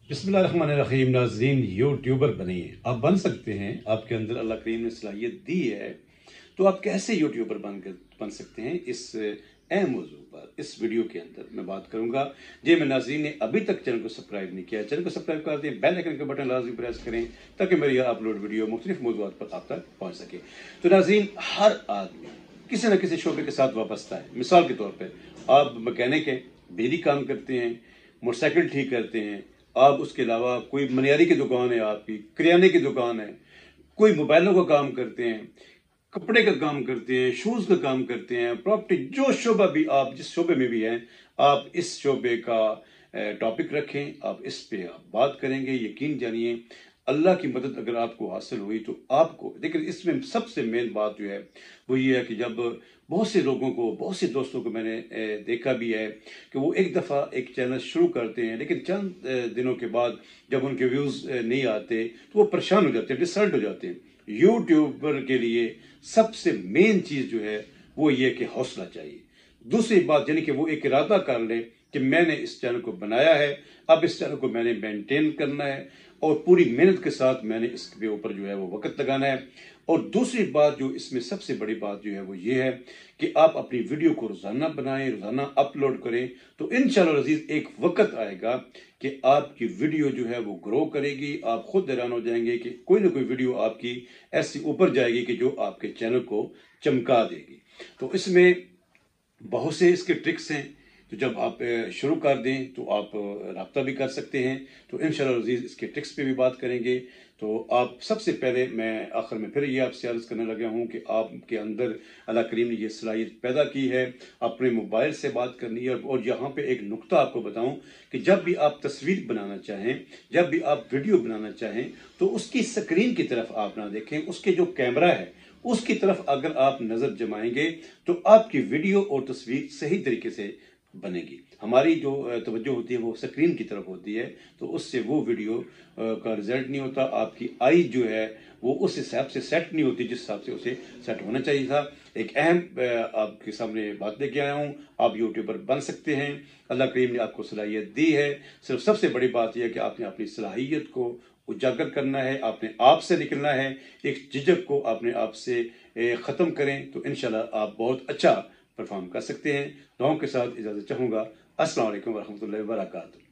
बिस्मिल्लाहिर्रहमानिर्रहीम। नाज़रीन, यूट्यूबर बनिए। आप बन सकते हैं, आपके अंदर अल्लाह करीम ने सलाहियत दी है। तो आप कैसे यूट्यूबर बन सकते हैं, इस अहम मौजू पर इस वीडियो के अंदर मैं बात करूंगा। जी मैं नाज़रीन ने अभी तक चैनल को सब्सक्राइब नहीं किया, चैनल को सब्सक्राइब कर दें, बेल आइकन का बटन लाजमी प्रेस करें ताकि मेरी अपलोड वीडियो मुख्तलिफ मौजूआत पर आप तक पहुँच सके। तो नाज़रीन, हर आदमी किसी न किसी शोबे के साथ वाबस्ता है। मिसाल के तौर पर आप मैकेनिक हैं, बिजली काम करते हैं, मोटरसाइकिल ठीक करते हैं, आप उसके अलावा कोई मनियारी की दुकान है, आपकी किराने की दुकान है, कोई मोबाइलों का काम करते हैं, कपड़े का काम करते हैं, शूज का काम करते हैं, प्रॉपर्टी, जो शोबा भी आप जिस शोबे में भी हैं, आप इस शोबे का टॉपिक रखें, आप इस पे आप बात करेंगे। यकीन जानिए अल्लाह की मदद अगर आपको हासिल हुई तो आपको, लेकिन इसमें सबसे मेन बात जो है वो ये है कि जब बहुत से लोगों को, बहुत से दोस्तों को मैंने देखा भी है कि वो एक दफ़ा एक चैनल शुरू करते हैं, लेकिन चंद दिनों के बाद जब उनके व्यूज़ नहीं आते तो वो परेशान हो जाते हैं, डिसर्ट हो जाते हैं। यूट्यूबर के लिए सबसे मेन चीज़ जो है वो ये कि हौसला चाहिए। दूसरी बात यानी कि वो एक इरादा कर ले कि मैंने इस चैनल को बनाया है, अब इस चैनल को मैंने मेंटेन करना है और पूरी मेहनत के साथ मैंने इसके ऊपर जो है वो वक्त लगाना है। और दूसरी बात जो इसमें सबसे बड़ी बात जो है वो ये है कि आप अपनी वीडियो को रोजाना बनाएं, रोजाना अपलोड करें, तो इंशाअल्लाह अज़ीज़ एक वक्त आएगा कि आपकी वीडियो जो है वो ग्रो करेगी। आप खुद हैरान हो जाएंगे कि कोई ना कोई वीडियो आपकी ऐसी ऊपर जाएगी कि जो आपके चैनल को चमका देगी। तो इसमें बहुत से इसके ट्रिक्स हैं, तो जब आप शुरू कर दें तो आप रब्ता भी कर सकते हैं। तो इंशाअल्लाह अज़ीज़ इसके ट्रिक्स पे भी बात करेंगे। तो आप सबसे पहले मैं आखिर में फिर ये आपसे अर्ज़ करने लगा हूँ कि आपके अंदर अल्लाह करीम ने ये सलाहियत पैदा की है अपने मोबाइल से बात करनी है। और यहाँ पे एक नुक्ता आपको बताऊँ कि जब भी आप तस्वीर बनाना चाहें, जब भी आप वीडियो बनाना चाहें, तो उसकी स्क्रीन की तरफ आप ना देखें, उसके जो कैमरा है उसकी तरफ अगर आप नज़र जमाएंगे तो आपकी वीडियो और तस्वीर सही तरीके से बनेगी। हमारी जो तवज्जो होती है वो स्क्रीन की तरफ होती है, तो उससे वो वीडियो का रिजल्ट नहीं होता। आपकी आई जो है वो उस हिसाब से सेट नहीं होती जिस हिसाब से उसे सेट होना चाहिए था। एक अहम आपके सामने बात लेके आया हूँ। आप यूट्यूबर बन सकते हैं, अल्लाह करीम ने आपको सलाहियत दी है। सिर्फ सबसे बड़ी बात यह है कि आपने अपनी सलाहियत को उजागर करना है, अपने आप से निकलना है, एक झिझक को अपने आप से ख़त्म करें, तो इंशाल्लाह आप बहुत अच्छा परफॉर्म कर सकते हैं। दुआओं के साथ इजाज़त चाहूँगा। अस्सलाम वालेकुम वरहमतुल्लाहि वबरकातुहू।